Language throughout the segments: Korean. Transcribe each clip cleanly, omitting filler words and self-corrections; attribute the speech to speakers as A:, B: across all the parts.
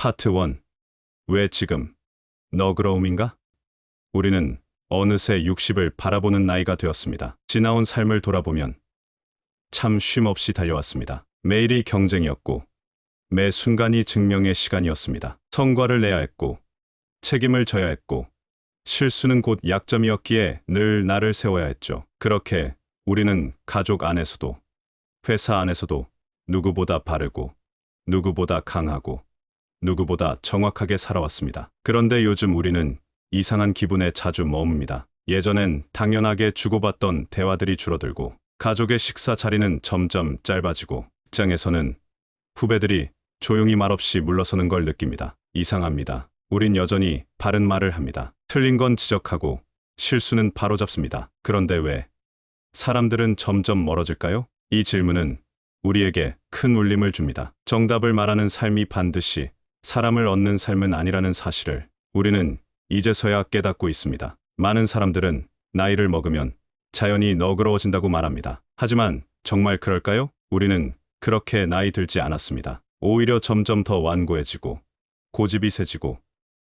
A: 파트 1. 왜 지금? 너그러움인가? 우리는 어느새 60을 바라보는 나이가 되었습니다. 지나온 삶을 돌아보면 참 쉼없이 달려왔습니다. 매일이 경쟁이었고 매 순간이 증명의 시간이었습니다. 성과를 내야 했고 책임을 져야 했고 실수는 곧 약점이었기에 늘 나를 세워야 했죠. 그렇게 우리는 가족 안에서도 회사 안에서도 누구보다 바르고 누구보다 강하고 누구보다 정확하게 살아왔습니다. 그런데 요즘 우리는 이상한 기분에 자주 머뭅니다. 예전엔 당연하게 주고받던 대화들이 줄어들고 가족의 식사 자리는 점점 짧아지고 직장에서는 후배들이 조용히 말없이 물러서는 걸 느낍니다. 이상합니다. 우린 여전히 바른 말을 합니다. 틀린 건 지적하고 실수는 바로잡습니다. 그런데 왜 사람들은 점점 멀어질까요? 이 질문은 우리에게 큰 울림을 줍니다. 정답을 말하는 삶이 반드시 사람을 얻는 삶은 아니라는 사실을 우리는 이제서야 깨닫고 있습니다. 많은 사람들은 나이를 먹으면 자연히 너그러워진다고 말합니다. 하지만 정말 그럴까요? 우리는 그렇게 나이 들지 않았습니다. 오히려 점점 더 완고해지고 고집이 세지고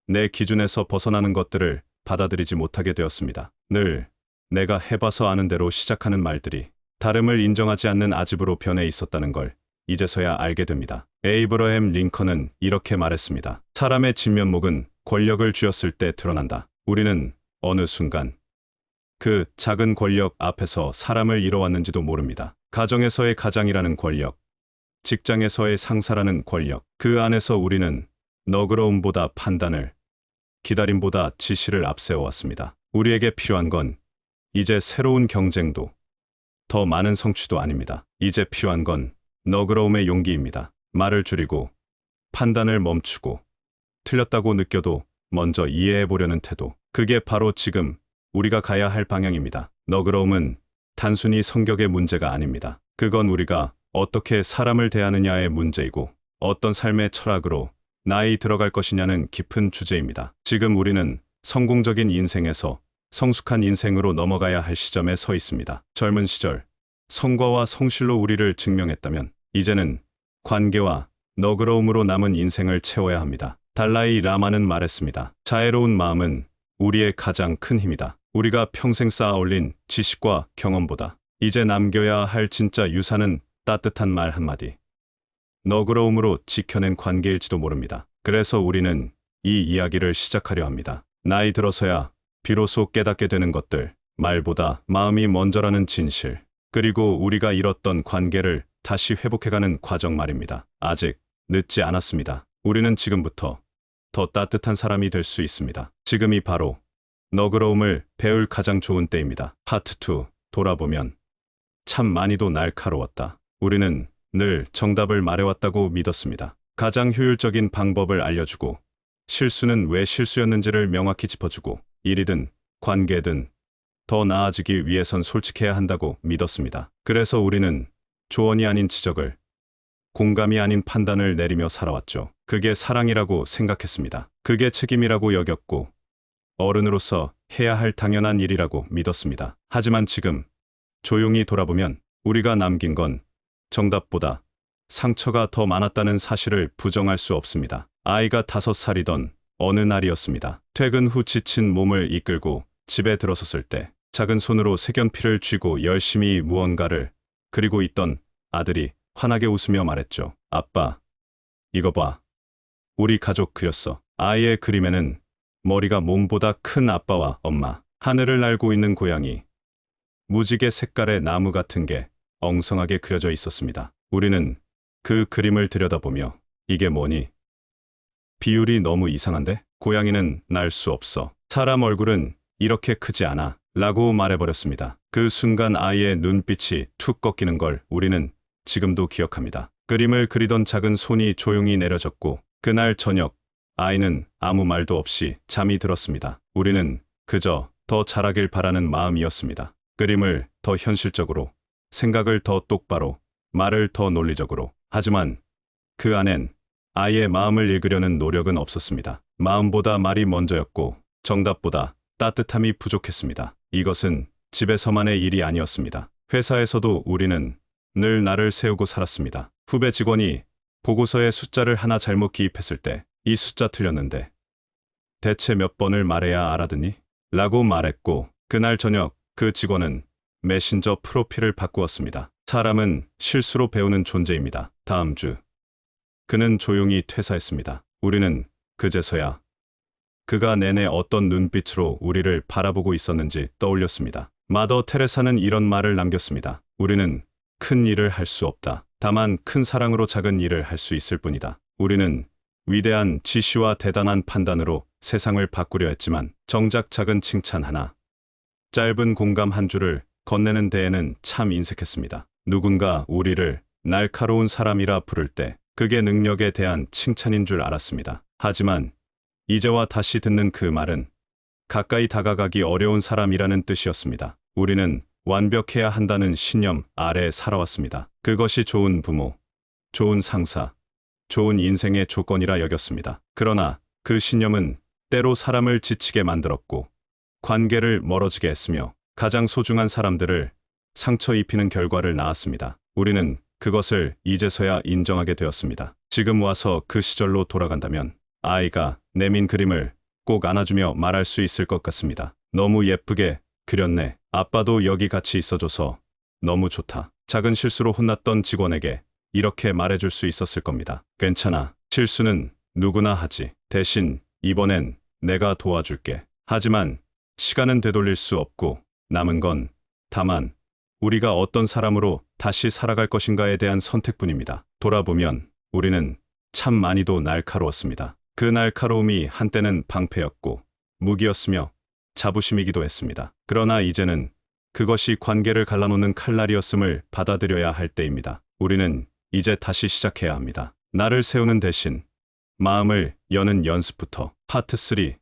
A: 내 기준에서 벗어나는 것들을 받아들이지 못하게 되었습니다. 늘 내가 해봐서 아는 대로 시작하는 말들이 다름을 인정하지 않는 아집으로 변해 있었다는 걸 이제서야 알게 됩니다. 에이브러햄 링컨은 이렇게 말했습니다. 사람의 진면목은 권력을 쥐었을 때 드러난다. 우리는 어느 순간 그 작은 권력 앞에서 사람을 잃어왔는지도 모릅니다. 가정에서의 가장이라는 권력, 직장에서의 상사라는 권력, 그 안에서 우리는 너그러움보다 판단을, 기다림보다 지시를 앞세워왔습니다. 우리에게 필요한 건 이제 새로운 경쟁도, 더 많은 성취도 아닙니다. 이제 필요한 건 너그러움의 용기입니다. 말을 줄이고, 판단을 멈추고, 틀렸다고 느껴도 먼저 이해해보려는 태도. 그게 바로 지금 우리가 가야 할 방향입니다. 너그러움은 단순히 성격의 문제가 아닙니다. 그건 우리가 어떻게 사람을 대하느냐의 문제이고 어떤 삶의 철학으로 나이 들어갈 것이냐는 깊은 주제입니다. 지금 우리는 성공적인 인생에서 성숙한 인생으로 넘어가야 할 시점에 서 있습니다. 젊은 시절 성과와 성실로 우리를 증명했다면 이제는 관계와 너그러움으로 남은 인생을 채워야 합니다. 달라이 라마는 말했습니다. 자애로운 마음은 우리의 가장 큰 힘이다. 우리가 평생 쌓아 올린 지식과 경험보다 이제 남겨야 할 진짜 유산은 따뜻한 말 한마디, 너그러움으로 지켜낸 관계일지도 모릅니다. 그래서 우리는 이 이야기를 시작하려 합니다. 나이 들어서야 비로소 깨닫게 되는 것들, 말보다 마음이 먼저라는 진실, 그리고 우리가 잃었던 관계를 다시 회복해가는 과정 말입니다. 아직 늦지 않았습니다. 우리는 지금부터 더 따뜻한 사람이 될 수 있습니다. 지금이 바로 너그러움을 배울 가장 좋은 때입니다. 파트 2. 돌아보면 참 많이도 날카로웠다. 우리는 늘 정답을 말해왔다고 믿었습니다. 가장 효율적인 방법을 알려주고 실수는 왜 실수였는지를 명확히 짚어주고 일이든 관계든 더 나아지기 위해선 솔직해야 한다고 믿었습니다. 그래서 우리는 조언이 아닌 지적을, 공감이 아닌 판단을 내리며 살아왔죠. 그게 사랑이라고 생각했습니다. 그게 책임이라고 여겼고 어른으로서 해야 할 당연한 일이라고 믿었습니다. 하지만 지금 조용히 돌아보면 우리가 남긴 건 정답보다 상처가 더 많았다는 사실을 부정할 수 없습니다. 아이가 5살이던 어느 날이었습니다. 퇴근 후 지친 몸을 이끌고 집에 들어섰을 때 작은 손으로 색연필을 쥐고 열심히 무언가를 그리고 있던 아들이 환하게 웃으며 말했죠. 아빠, 이거 봐. 우리 가족 그렸어. 아이의 그림에는 머리가 몸보다 큰 아빠와 엄마, 하늘을 날고 있는 고양이, 무지개 색깔의 나무 같은 게 엉성하게 그려져 있었습니다. 우리는 그 그림을 들여다보며 이게 뭐니? 비율이 너무 이상한데? 고양이는 날 수 없어. 사람 얼굴은 이렇게 크지 않아. 라고 말해버렸습니다. 그 순간 아이의 눈빛이 툭 꺾이는 걸 우리는 지금도 기억합니다. 그림을 그리던 작은 손이 조용히 내려졌고 그날 저녁 아이는 아무 말도 없이 잠이 들었습니다. 우리는 그저 더 잘하길 바라는 마음이었습니다. 그림을 더 현실적으로, 생각을 더 똑바로, 말을 더 논리적으로. 하지만 그 안엔 아이의 마음을 읽으려는 노력은 없었습니다. 마음보다 말이 먼저였고 정답보다 따뜻함이 부족했습니다. 이것은 집에서만의 일이 아니었습니다. 회사에서도 우리는 늘 나를 세우고 살았습니다. 후배 직원이 보고서에 숫자를 하나 잘못 기입했을 때 이 숫자 틀렸는데 대체 몇 번을 말해야 알아듣니? 라고 말했고 그날 저녁 그 직원은 메신저 프로필을 바꾸었습니다. 사람은 실수로 배우는 존재입니다. 다음 주 그는 조용히 퇴사했습니다. 우리는 그제서야 그가 내내 어떤 눈빛으로 우리를 바라보고 있었는지 떠올렸습니다. 마더 테레사는 이런 말을 남겼습니다. 우리는 큰 일을 할 수 없다. 다만 큰 사랑으로 작은 일을 할 수 있을 뿐이다. 우리는 위대한 지시와 대단한 판단으로 세상을 바꾸려 했지만 정작 작은 칭찬 하나, 짧은 공감 한 줄을 건네는 데에는 참 인색했습니다. 누군가 우리를 날카로운 사람이라 부를 때 그게 능력에 대한 칭찬인 줄 알았습니다. 하지만 이제와 다시 듣는 그 말은 가까이 다가가기 어려운 사람이라는 뜻이었습니다. 우리는 완벽해야 한다는 신념 아래 살아왔습니다. 그것이 좋은 부모, 좋은 상사, 좋은 인생의 조건이라 여겼습니다. 그러나 그 신념은 때로 사람을 지치게 만들었고 관계를 멀어지게 했으며 가장 소중한 사람들을 상처 입히는 결과를 낳았습니다. 우리는 그것을 이제서야 인정하게 되었습니다. 지금 와서 그 시절로 돌아간다면 아이가 내민 그림을 꼭 안아주며 말할 수 있을 것 같습니다. 너무 예쁘게 그렸네. 아빠도 여기 같이 있어줘서 너무 좋다. 작은 실수로 혼났던 직원에게 이렇게 말해줄 수 있었을 겁니다. 괜찮아. 실수는 누구나 하지. 대신 이번엔 내가 도와줄게. 하지만 시간은 되돌릴 수 없고 남은 건 다만 우리가 어떤 사람으로 다시 살아갈 것인가에 대한 선택뿐입니다. 돌아보면 우리는 참 많이도 날카로웠습니다. 그 날카로움이 한때는 방패였고 무기였으며 자부심이기도 했습니다. 그러나 이제는 그것이 관계를 갈라놓는 칼날이었음을 받아들여야 할 때입니다. 우리는 이제 다시 시작해야 합니다. 나를 세우는 대신 마음을 여는 연습부터. 파트 3.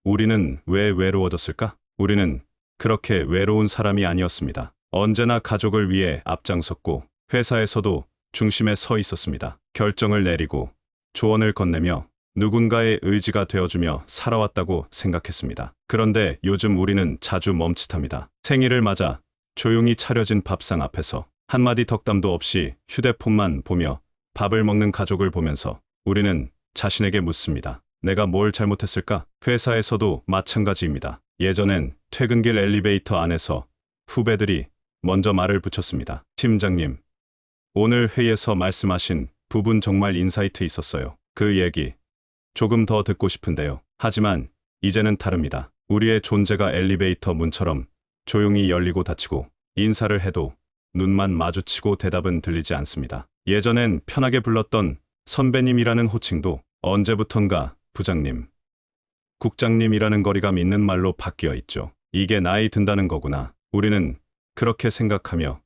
A: 우리는 왜 외로워졌을까? 우리는 그렇게 외로운 사람이 아니었습니다. 언제나 가족을 위해 앞장섰고 회사에서도 중심에 서 있었습니다. 결정을 내리고 조언을 건네며 누군가의 의지가 되어주며 살아왔다고 생각했습니다. 그런데 요즘 우리는 자주 멈칫합니다. 생일을 맞아 조용히 차려진 밥상 앞에서 한마디 덕담도 없이 휴대폰만 보며 밥을 먹는 가족을 보면서 우리는 자신에게 묻습니다. 내가 뭘 잘못했을까? 회사에서도 마찬가지입니다. 예전엔 퇴근길 엘리베이터 안에서 후배들이 먼저 말을 붙였습니다. 팀장님, 오늘 회의에서 말씀하신 부분 정말 인사이트 있었어요. 그 얘기 조금 더 듣고 싶은데요. 하지만 이제는 다릅니다. 우리의 존재가 엘리베이터 문처럼 조용히 열리고 닫히고 인사를 해도 눈만 마주치고 대답은 들리지 않습니다. 예전엔 편하게 불렀던 선배님이라는 호칭도 언제부턴가 부장님, 국장님이라는 거리감 있는 말로 바뀌어 있죠. 이게 나이 든다는 거구나. 우리는 그렇게 생각하며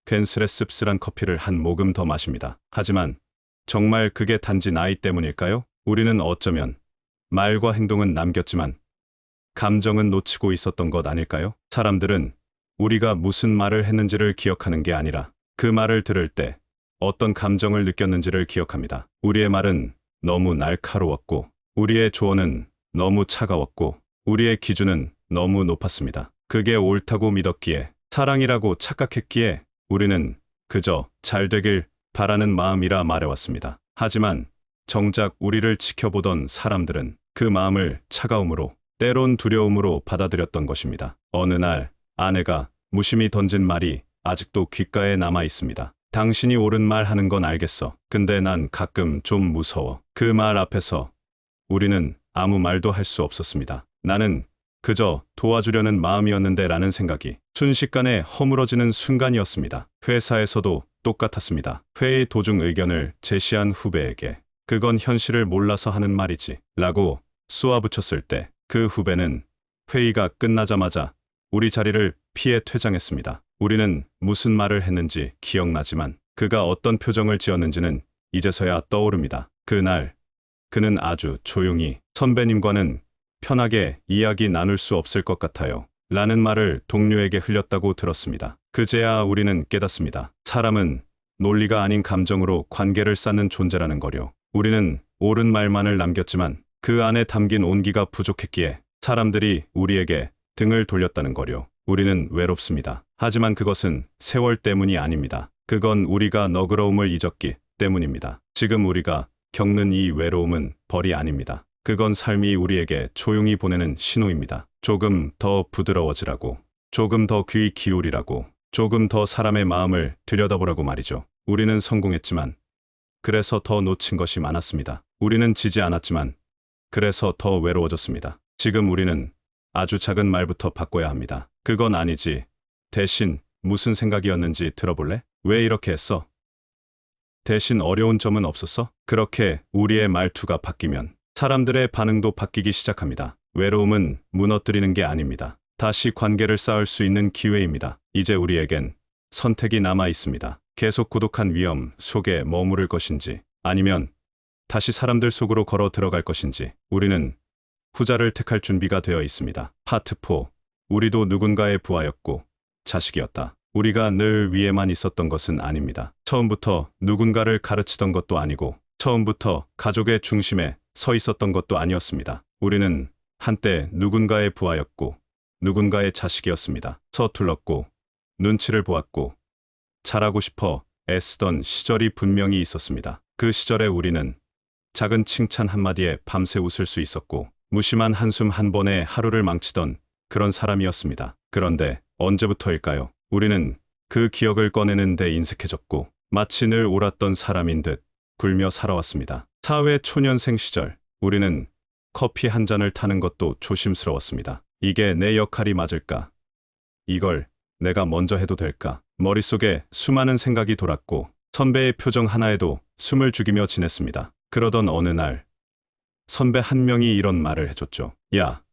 A: 괜스레 씁쓸한 커피를 한 모금 더 마십니다. 하지만 정말 그게 단지 나이 때문일까요? 우리는 어쩌면 말과 행동은 남겼지만 감정은 놓치고 있었던 것 아닐까요? 사람들은 우리가 무슨 말을 했는지를 기억하는 게 아니라 그 말을 들을 때 어떤 감정을 느꼈는지를 기억합니다. 우리의 말은 너무 날카로웠고 우리의 조언은 너무 차가웠고 우리의 기준은 너무 높았습니다. 그게 옳다고 믿었기에 사랑이라고 착각했기에 우리는 그저 잘 되길 바라는 마음이라 말해왔습니다. 하지만 정작 우리를 지켜보던 사람들은 그 마음을 차가움으로 때론 두려움으로 받아들였던 것입니다. 어느 날 아내가 무심히 던진 말이 아직도 귓가에 남아 있습니다. 당신이 옳은 말 하는 건 알겠어. 근데 난 가끔 좀 무서워. 그 말 앞에서 우리는 아무 말도 할 수 없었습니다. 나는 그저 도와주려는 마음이었는데 라는 생각이 순식간에 허물어지는 순간이었습니다. 회사에서도 똑같았습니다. 회의 도중 의견을 제시한 후배에게 그건 현실을 몰라서 하는 말이지 라고 쏘아붙였을 때 그 후배는 회의가 끝나자마자 우리 자리를 피해 퇴장했습니다. 우리는 무슨 말을 했는지 기억나지만 그가 어떤 표정을 지었는지는 이제서야 떠오릅니다. 그날 그는 아주 조용히 선배님과는 편하게 이야기 나눌 수 없을 것 같아요. 라는 말을 동료에게 흘렸다고 들었습니다. 그제야 우리는 깨닫습니다. 사람은 논리가 아닌 감정으로 관계를 쌓는 존재라는 거요. 우리는 옳은 말만을 남겼지만 그 안에 담긴 온기가 부족했기에 사람들이 우리에게 등을 돌렸다는 거요. 우리는 외롭습니다. 하지만 그것은 세월 때문이 아닙니다. 그건 우리가 너그러움을 잊었기 때문입니다. 지금 우리가 겪는 이 외로움은 벌이 아닙니다. 그건 삶이 우리에게 조용히 보내는 신호입니다. 조금 더 부드러워지라고, 조금 더 귀 기울이라고, 조금 더 사람의 마음을 들여다보라고 말이죠. 우리는 성공했지만, 그래서 더 놓친 것이 많았습니다. 우리는 지지 않았지만, 그래서 더 외로워졌습니다. 지금 우리는 아주 작은 말부터 바꿔야 합니다. 그건 아니지. 대신 무슨 생각이었는지 들어볼래? 왜 이렇게 했어? 대신 어려운 점은 없었어? 그렇게 우리의 말투가 바뀌면 사람들의 반응도 바뀌기 시작합니다. 외로움은 무너뜨리는 게 아닙니다. 다시 관계를 쌓을 수 있는 기회입니다. 이제 우리에겐 선택이 남아 있습니다. 계속 고독한 위험 속에 머무를 것인지, 아니면 다시 사람들 속으로 걸어 들어갈 것인지. 우리는 후자를 택할 준비가 되어 있습니다. 파트 4. 우리도 누군가의 부하였고 자식이었다. 우리가 늘 위에만 있었던 것은 아닙니다. 처음부터 누군가를 가르치던 것도 아니고, 처음부터 가족의 중심에 서 있었던 것도 아니었습니다. 우리는 한때 누군가의 부하였고 누군가의 자식이었습니다. 서툴렀고 눈치를 보았고 잘하고 싶어 애쓰던 시절이 분명히 있었습니다. 그 시절에 우리는 작은 칭찬 한마디에 밤새 웃을 수 있었고, 무심한 한숨 한 번에 하루를 망치던 그런 사람이었습니다. 그런데 언제부터일까요? 우리는 그 기억을 꺼내는 데 인색해졌고, 마치 늘 옳았던 사람인 듯 굴며 살아왔습니다. 사회 초년생 시절, 우리는 커피 한 잔을 타는 것도 조심스러웠습니다. 이게 내 역할이 맞을까? 이걸 내가 먼저 해도 될까? 머릿속에 수많은 생각이 돌았고, 선배의 표정 하나에도 숨을 죽이며 지냈습니다. 그러던 어느 날, 선배 한 명이 이런 말을 해줬죠. 야,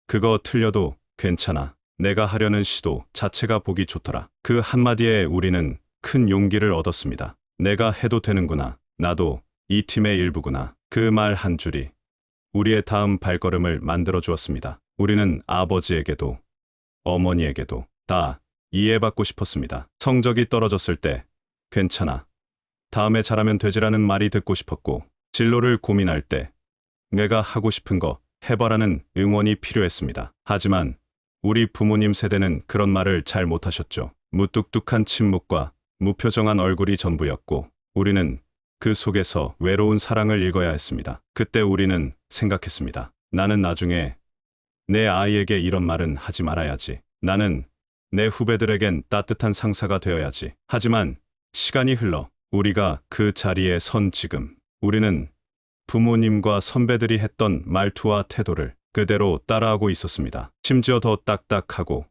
A: 그거 틀려도 괜찮아. 내가 하려는 시도 자체가 보기 좋더라. 그 한마디에 우리는 큰 용기를 얻었습니다. 내가 해도 되는구나. 나도 이 팀의 일부구나. 그 말 한 줄이 우리의 다음 발걸음을 만들어 주었습니다. 우리는 아버지에게도 어머니에게도 다 이해받고 싶었습니다. 성적이 떨어졌을 때 괜찮아. 다음에 잘하면 되지라는 말이 듣고 싶었고, 진로를 고민할 때 내가 하고 싶은 거 해봐라는 응원이 필요했습니다. 하지만 우리 부모님 세대는 그런 말을 잘 못하셨죠. 무뚝뚝한 침묵과 무표정한 얼굴이 전부였고, 우리는 그 속에서 외로운 사랑을 읽어야 했습니다. 그때 우리는 생각했습니다. 나는 나중에 내 아이에게 이런 말은 하지 말아야지. 나는 내 후배들에겐 따뜻한 상사가 되어야지. 하지만 시간이 흘러 우리가 그 자리에 선 지금, 우리는 부모님과 선배들이 했던 말투와 태도를 그대로 따라하고 있었습니다. 심지어 더 딱딱하고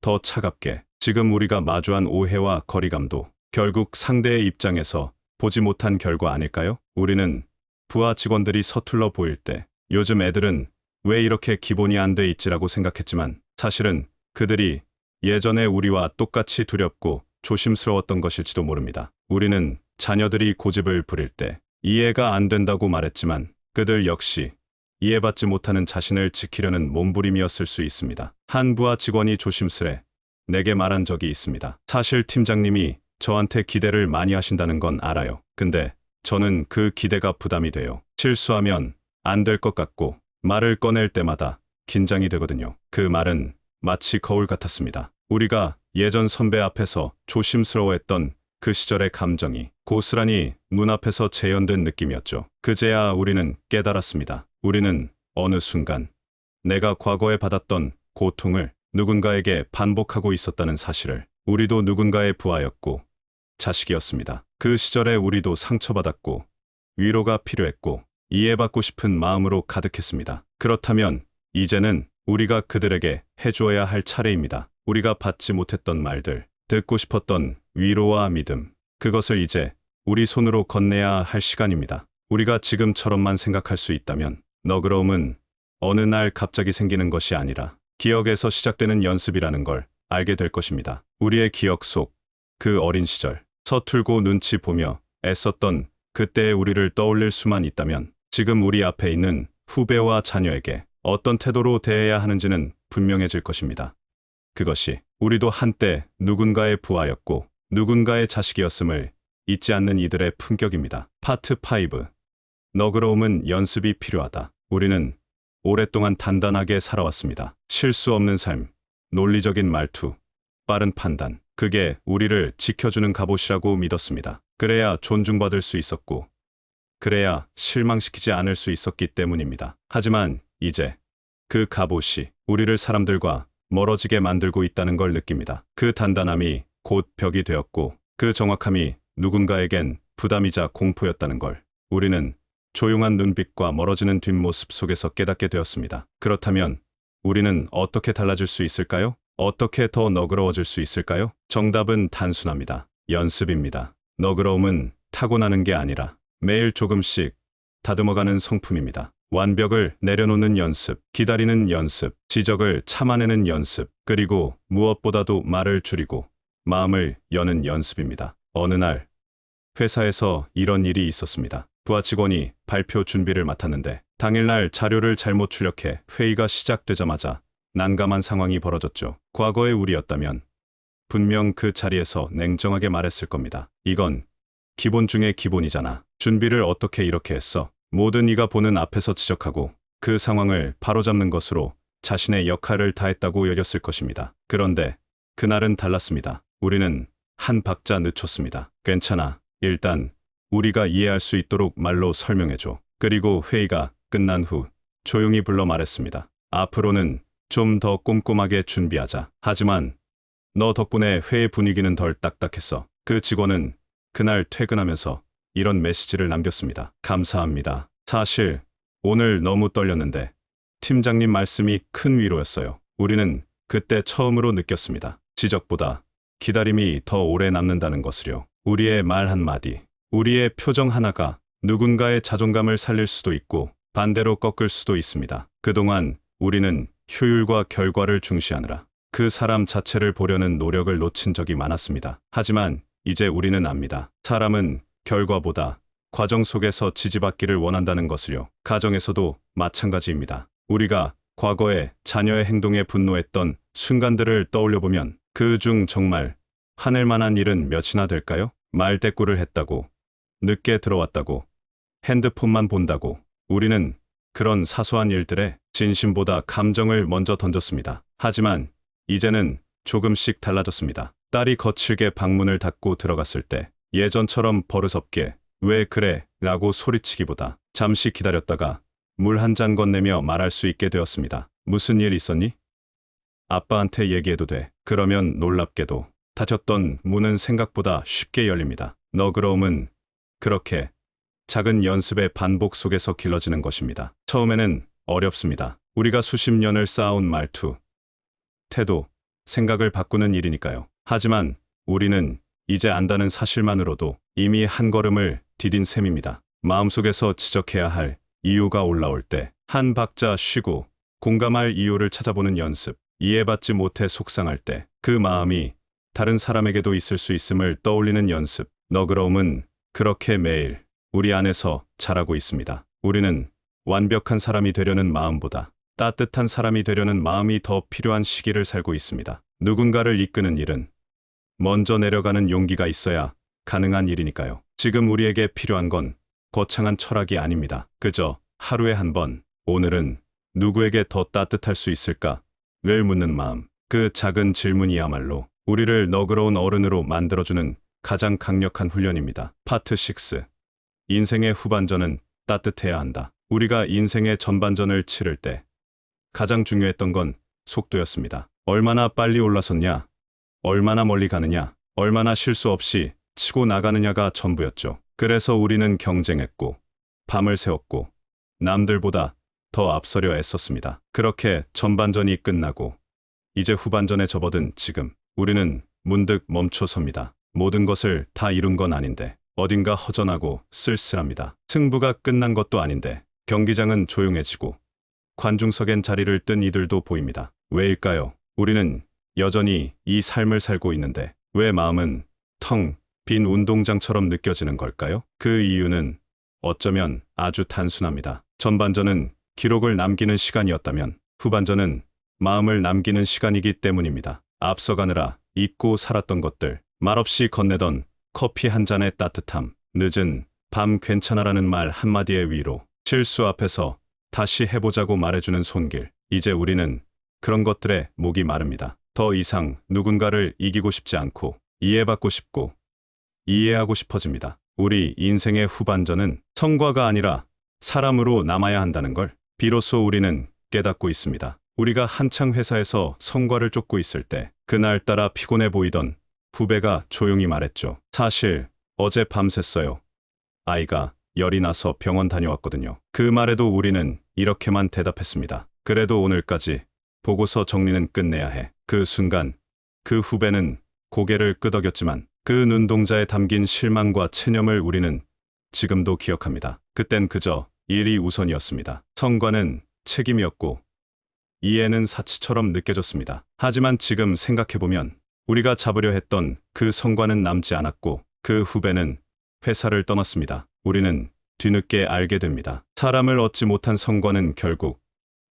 A: 더 차갑게. 지금 우리가 마주한 오해와 거리감도 결국 상대의 입장에서 보지 못한 결과 아닐까요? 우리는 부하 직원들이 서툴러 보일 때 요즘 애들은 왜 이렇게 기본이 안 돼 있지라고 생각했지만, 사실은 그들이 예전에 우리와 똑같이 두렵고 조심스러웠던 것일지도 모릅니다. 우리는 자녀들이 고집을 부릴 때 이해가 안 된다고 말했지만, 그들 역시 이해받지 못하는 자신을 지키려는 몸부림이었을 수 있습니다. 한 부하 직원이 조심스레 내게 말한 적이 있습니다. 사실 팀장님이 저한테 기대를 많이 하신다는 건 알아요. 근데 저는 그 기대가 부담이 돼요. 실수하면 안 될 것 같고 말을 꺼낼 때마다 긴장이 되거든요. 그 말은 마치 거울 같았습니다. 우리가 예전 선배 앞에서 조심스러워했던 그 시절의 감정이 고스란히 눈앞에서 재현된 느낌이었죠. 그제야 우리는 깨달았습니다. 우리는 어느 순간 내가 과거에 받았던 고통을 누군가에게 반복하고 있었다는 사실을. 우리도 누군가의 부하였고 자식이었습니다. 그 시절에 우리도 상처받았고 위로가 필요했고 이해받고 싶은 마음으로 가득했습니다. 그렇다면 이제는 우리가 그들에게 해주어야 할 차례입니다. 우리가 받지 못했던 말들, 듣고 싶었던 위로와 믿음, 그것을 이제 우리 손으로 건네야 할 시간입니다. 우리가 지금처럼만 생각할 수 있다면 너그러움은 어느 날 갑자기 생기는 것이 아니라 기억에서 시작되는 연습이라는 걸 알게 될 것입니다. 우리의 기억 속 그 어린 시절, 서툴고 눈치 보며 애썼던 그때의 우리를 떠올릴 수만 있다면 지금 우리 앞에 있는 후배와 자녀에게 어떤 태도로 대해야 하는지는 분명해질 것입니다. 그것이 우리도 한때 누군가의 부하였고 누군가의 자식이었음을 잊지 않는 이들의 품격입니다. 파트 5. 너그러움은 연습이 필요하다. 우리는 오랫동안 단단하게 살아왔습니다. 실수 없는 삶, 논리적인 말투, 빠른 판단. 그게 우리를 지켜주는 갑옷이라고 믿었습니다. 그래야 존중받을 수 있었고 그래야 실망시키지 않을 수 있었기 때문입니다. 하지만 이제 그 갑옷이 우리를 사람들과 멀어지게 만들고 있다는 걸 느낍니다. 그 단단함이 곧 벽이 되었고 그 정확함이 누군가에겐 부담이자 공포였다는 걸 우리는 조용한 눈빛과 멀어지는 뒷모습 속에서 깨닫게 되었습니다. 그렇다면 우리는 어떻게 달라질 수 있을까요? 어떻게 더 너그러워질 수 있을까요? 정답은 단순합니다. 연습입니다. 너그러움은 타고나는 게 아니라 매일 조금씩 다듬어가는 성품입니다. 완벽을 내려놓는 연습, 기다리는 연습, 지적을 참아내는 연습, 그리고 무엇보다도 말을 줄이고 마음을 여는 연습입니다. 어느 날 회사에서 이런 일이 있었습니다. 부하 직원이 발표 준비를 맡았는데 당일날 자료를 잘못 출력해 회의가 시작되자마자 난감한 상황이 벌어졌죠. 과거의 우리였다면 분명 그 자리에서 냉정하게 말했을 겁니다. 이건 기본 중에 기본이잖아. 준비를 어떻게 이렇게 했어? 모든 이가 보는 앞에서 지적하고 그 상황을 바로잡는 것으로 자신의 역할을 다했다고 여겼을 것입니다. 그런데 그날은 달랐습니다. 우리는 한 박자 늦췄습니다. 괜찮아. 일단 우리가 이해할 수 있도록 말로 설명해줘. 그리고 회의가 끝난 후 조용히 불러 말했습니다. 앞으로는 좀 더 꼼꼼하게 준비하자. 하지만 너 덕분에 회의 분위기는 덜 딱딱했어. 그 직원은 그날 퇴근하면서 이런 메시지를 남겼습니다. 감사합니다. 사실 오늘 너무 떨렸는데 팀장님 말씀이 큰 위로였어요. 우리는 그때 처음으로 느꼈습니다. 지적보다 기다림이 더 오래 남는다는 것을요. 우리의 말 한마디, 우리의 표정 하나가 누군가의 자존감을 살릴 수도 있고 반대로 꺾을 수도 있습니다. 그동안 우리는 효율과 결과를 중시하느라 그 사람 자체를 보려는 노력을 놓친 적이 많았습니다. 하지만 이제 우리는 압니다. 사람은 결과보다 과정 속에서 지지받기를 원한다는 것을요. 가정에서도 마찬가지입니다. 우리가 과거에 자녀의 행동에 분노했던 순간들을 떠올려보면 그 중 정말 화낼 만한 일은 몇이나 될까요? 말대꾸를 했다고, 늦게 들어왔다고, 핸드폰만 본다고 우리는 그런 사소한 일들에 진심보다 감정을 먼저 던졌습니다. 하지만 이제는 조금씩 달라졌습니다. 딸이 거칠게 방문을 닫고 들어갔을 때 예전처럼 버릇없게 왜 그래? 라고 소리치기보다 잠시 기다렸다가 물 한 잔 건네며 말할 수 있게 되었습니다. 무슨 일 있었니? 아빠한테 얘기해도 돼. 그러면 놀랍게도 닫혔던 문은 생각보다 쉽게 열립니다. 너그러움은 그렇게 작은 연습의 반복 속에서 길러지는 것입니다. 처음에는 어렵습니다. 우리가 수십 년을 쌓아온 말투, 태도, 생각을 바꾸는 일이니까요. 하지만 우리는 이제 안다는 사실만으로도 이미 한 걸음을 디딘 셈입니다. 마음속에서 지적해야 할 이유가 올라올 때 한 박자 쉬고 공감할 이유를 찾아보는 연습, 이해받지 못해 속상할 때 그 마음이 다른 사람에게도 있을 수 있음을 떠올리는 연습, 너그러움은 그렇게 매일 우리 안에서 자라고 있습니다. 우리는 완벽한 사람이 되려는 마음보다 따뜻한 사람이 되려는 마음이 더 필요한 시기를 살고 있습니다. 누군가를 이끄는 일은 먼저 내려가는 용기가 있어야 가능한 일이니까요. 지금 우리에게 필요한 건 거창한 철학이 아닙니다. 그저 하루에 한 번, 오늘은 누구에게 더 따뜻할 수 있을까?를 묻는 마음. 그 작은 질문이야말로 우리를 너그러운 어른으로 만들어주는 가장 강력한 훈련입니다. 파트 6. 인생의 후반전은 따뜻해야 한다. 우리가 인생의 전반전을 치를 때 가장 중요했던 건 속도였습니다. 얼마나 빨리 올라섰냐, 얼마나 멀리 가느냐, 얼마나 실수 없이 치고 나가느냐가 전부였죠. 그래서 우리는 경쟁했고, 밤을 새웠고, 남들보다 더 앞서려 애썼습니다. 그렇게 전반전이 끝나고, 이제 후반전에 접어든 지금, 우리는 문득 멈춰섭니다. 모든 것을 다 이룬 건 아닌데, 어딘가 허전하고 쓸쓸합니다. 승부가 끝난 것도 아닌데, 경기장은 조용해지고, 관중석엔 자리를 뜬 이들도 보입니다. 왜일까요? 우리는 여전히 이 삶을 살고 있는데 왜 마음은 텅 빈 운동장처럼 느껴지는 걸까요? 그 이유는 어쩌면 아주 단순합니다. 전반전은 기록을 남기는 시간이었다면 후반전은 마음을 남기는 시간이기 때문입니다. 앞서가느라 잊고 살았던 것들, 말없이 건네던 커피 한 잔의 따뜻함, 늦은 밤 괜찮아라는 말 한마디의 위로, 실수 앞에서 다시 해보자고 말해주는 손길. 이제 우리는 그런 것들에 목이 마릅니다. 더 이상 누군가를 이기고 싶지 않고 이해받고 싶고 이해하고 싶어집니다. 우리 인생의 후반전은 성과가 아니라 사람으로 남아야 한다는 걸 비로소 우리는 깨닫고 있습니다. 우리가 한창 회사에서 성과를 쫓고 있을 때 그날따라 피곤해 보이던 후배가 조용히 말했죠. 사실 어제 밤샜어요. 아이가 열이 나서 병원 다녀왔거든요. 그 말에도 우리는 이렇게만 대답했습니다. 그래도 오늘까지 보고서 정리는 끝내야 해. 그 순간 그 후배는 고개를 끄덕였지만 그 눈동자에 담긴 실망과 체념을 우리는 지금도 기억합니다. 그땐 그저 일이 우선이었습니다. 성과는 책임이었고 이해는 사치처럼 느껴졌습니다. 하지만 지금 생각해보면 우리가 잡으려 했던 그 성과는 남지 않았고 그 후배는 회사를 떠났습니다. 우리는 뒤늦게 알게 됩니다. 사람을 얻지 못한 성과는 결국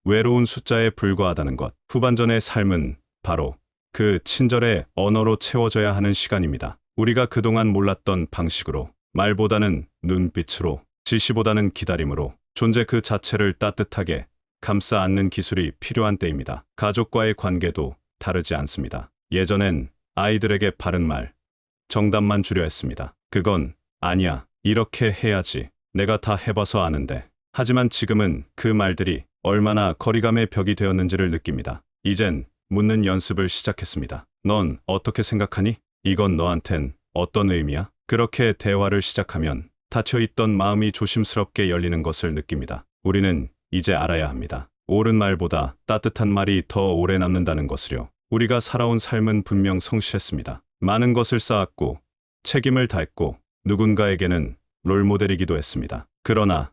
A: 외로운 숫자에 불과하다는 것. 후반전의 삶은 바로 그 친절의 언어로 채워져야 하는 시간입니다. 우리가 그동안 몰랐던 방식으로, 말보다는 눈빛으로, 지시보다는 기다림으로 존재 그 자체를 따뜻하게 감싸 안는 기술이 필요한 때입니다. 가족과의 관계도 다르지 않습니다. 예전엔 아이들에게 바른 말, 정답만 주려 했습니다. 그건 아니야, 이렇게 해야지, 내가 다 해봐서 아는데. 하지만 지금은 그 말들이 얼마나 거리감의 벽이 되었는지를 느낍니다. 이젠 묻는 연습을 시작했습니다. 넌 어떻게 생각하니? 이건 너한텐 어떤 의미야? 그렇게 대화를 시작하면 닫혀있던 마음이 조심스럽게 열리는 것을 느낍니다. 우리는 이제 알아야 합니다. 옳은 말보다 따뜻한 말이 더 오래 남는다는 것을요. 우리가 살아온 삶은 분명 성실했습니다. 많은 것을 쌓았고 책임을 다했고 누군가에게는 롤모델이기도 했습니다. 그러나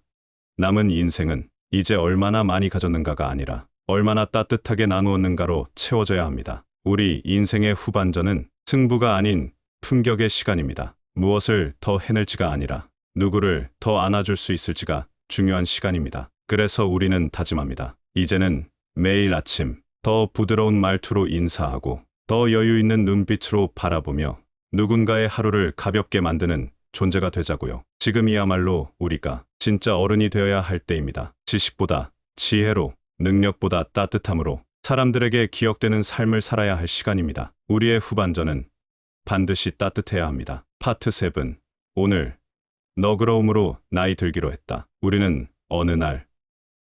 A: 남은 인생은 이제 얼마나 많이 가졌는가가 아니라 얼마나 따뜻하게 나누었는가로 채워져야 합니다. 우리 인생의 후반전은 승부가 아닌 품격의 시간입니다. 무엇을 더 해낼지가 아니라 누구를 더 안아줄 수 있을지가 중요한 시간입니다. 그래서 우리는 다짐합니다. 이제는 매일 아침 더 부드러운 말투로 인사하고 더 여유 있는 눈빛으로 바라보며 누군가의 하루를 가볍게 만드는 존재가 되자고요. 지금이야말로 우리가 진짜 어른이 되어야 할 때입니다. 지식보다 지혜로, 능력보다 따뜻함으로 사람들에게 기억되는 삶을 살아야 할 시간입니다. 우리의 후반전은 반드시 따뜻해야 합니다. 파트 7. 오늘 너그러움으로 나이 들기로 했다. 우리는 어느 날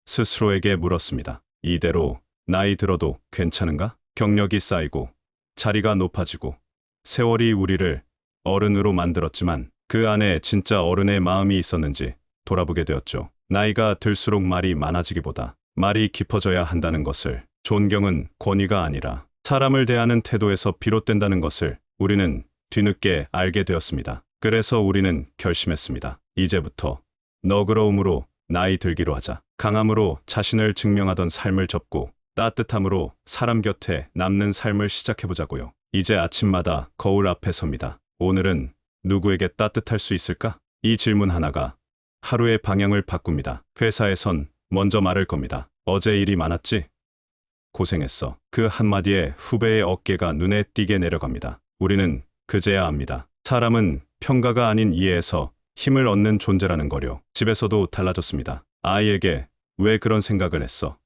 A: 스스로에게 물었습니다. 이대로 나이 들어도 괜찮은가? 경력이 쌓이고 자리가 높아지고 세월이 우리를 어른으로 만들었지만 그 안에 진짜 어른의 마음이 있었는지 돌아보게 되었죠. 나이가 들수록 말이 많아지기보다 말이 깊어져야 한다는 것을, 존경은 권위가 아니라 사람을 대하는 태도에서 비롯된다는 것을 우리는 뒤늦게 알게 되었습니다. 그래서 우리는 결심했습니다. 이제부터 너그러움으로 나이 들기로 하자. 강함으로 자신을 증명하던 삶을 접고 따뜻함으로 사람 곁에 남는 삶을 시작해보자고요. 이제 아침마다 거울 앞에 섭니다. 오늘은 누구에게 따뜻할 수 있을까? 이 질문 하나가 하루의 방향을 바꿉니다. 회사에선 먼저 말할 겁니다. 어제 일이 많았지? 고생했어. 그 한마디에 후배의 어깨가 눈에 띄게 내려갑니다. 우리는 그제야 압니다. 사람은 평가가 아닌 이해에서 힘을 얻는 존재라는 거요. 집에서도 달라졌습니다. 아이에게 왜 그런 생각을 했어?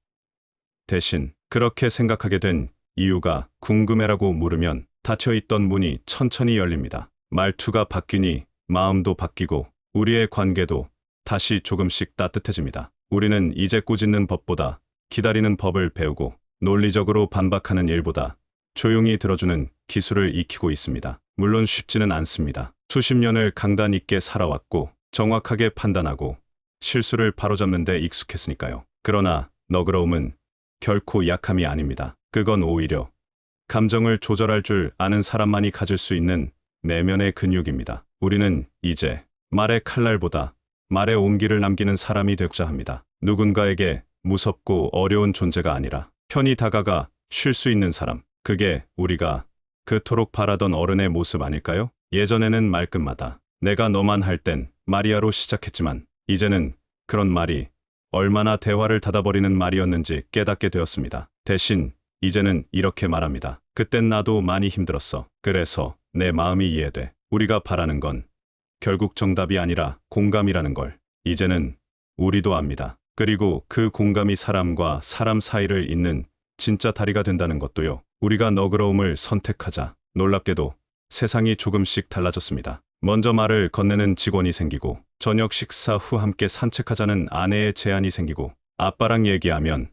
A: 대신 그렇게 생각하게 된 이유가 궁금해라고 물으면 닫혀있던 문이 천천히 열립니다. 말투가 바뀌니 마음도 바뀌고 우리의 관계도 다시 조금씩 따뜻해집니다. 우리는 이제 꾸짖는 법보다 기다리는 법을 배우고 논리적으로 반박하는 일보다 조용히 들어주는 기술을 익히고 있습니다. 물론 쉽지는 않습니다. 수십 년을 강단 있게 살아왔고 정확하게 판단하고 실수를 바로잡는 데 익숙했으니까요. 그러나 너그러움은 결코 약함이 아닙니다. 그건 오히려 감정을 조절할 줄 아는 사람만이 가질 수 있는 내면의 근육입니다. 우리는 이제 말의 칼날보다 말의 온기를 남기는 사람이 되고자 합니다. 누군가에게 무섭고 어려운 존재가 아니라 편히 다가가 쉴 수 있는 사람. 그게 우리가 그토록 바라던 어른의 모습 아닐까요? 예전에는 말끝마다 내가 너만 할 땐 마리아로 시작했지만 이제는 그런 말이 얼마나 대화를 닫아버리는 말이었는지 깨닫게 되었습니다. 대신 이제는 이렇게 말합니다. 그땐 나도 많이 힘들었어. 그래서 내 마음이 이해돼. 우리가 바라는 건 결국 정답이 아니라 공감이라는 걸 이제는 우리도 압니다. 그리고 그 공감이 사람과 사람 사이를 잇는 진짜 다리가 된다는 것도요. 우리가 너그러움을 선택하자 놀랍게도 세상이 조금씩 달라졌습니다. 먼저 말을 건네는 직원이 생기고, 저녁 식사 후 함께 산책하자는 아내의 제안이 생기고, 아빠랑 얘기하면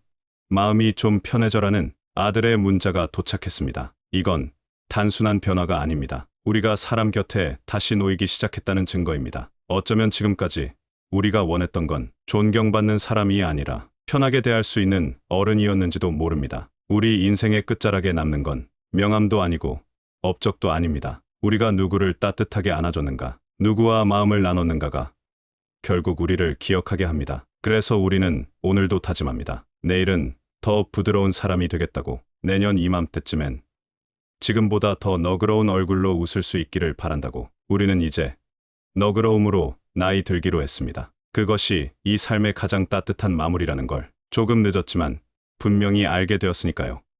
A: 마음이 좀 편해져라는 아들의 문자가 도착했습니다. 이건 단순한 변화가 아닙니다. 우리가 사람 곁에 다시 놓이기 시작했다는 증거입니다. 어쩌면 지금까지 우리가 원했던 건 존경받는 사람이 아니라 편하게 대할 수 있는 어른이었는지도 모릅니다. 우리 인생의 끝자락에 남는 건 명함도 아니고 업적도 아닙니다. 우리가 누구를 따뜻하게 안아줬는가, 누구와 마음을 나눴는가가 결국 우리를 기억하게 합니다. 그래서 우리는 오늘도 다짐합니다. 내일은 더 부드러운 사람이 되겠다고. 내년 이맘때쯤엔 지금보다 더 너그러운 얼굴로 웃을 수 있기를 바란다고. 우리는 이제 너그러움으로 나이 들기로 했습니다. 그것이 이 삶의 가장 따뜻한 마무리라는 걸 조금 늦었지만 분명히 알게 되었으니까요.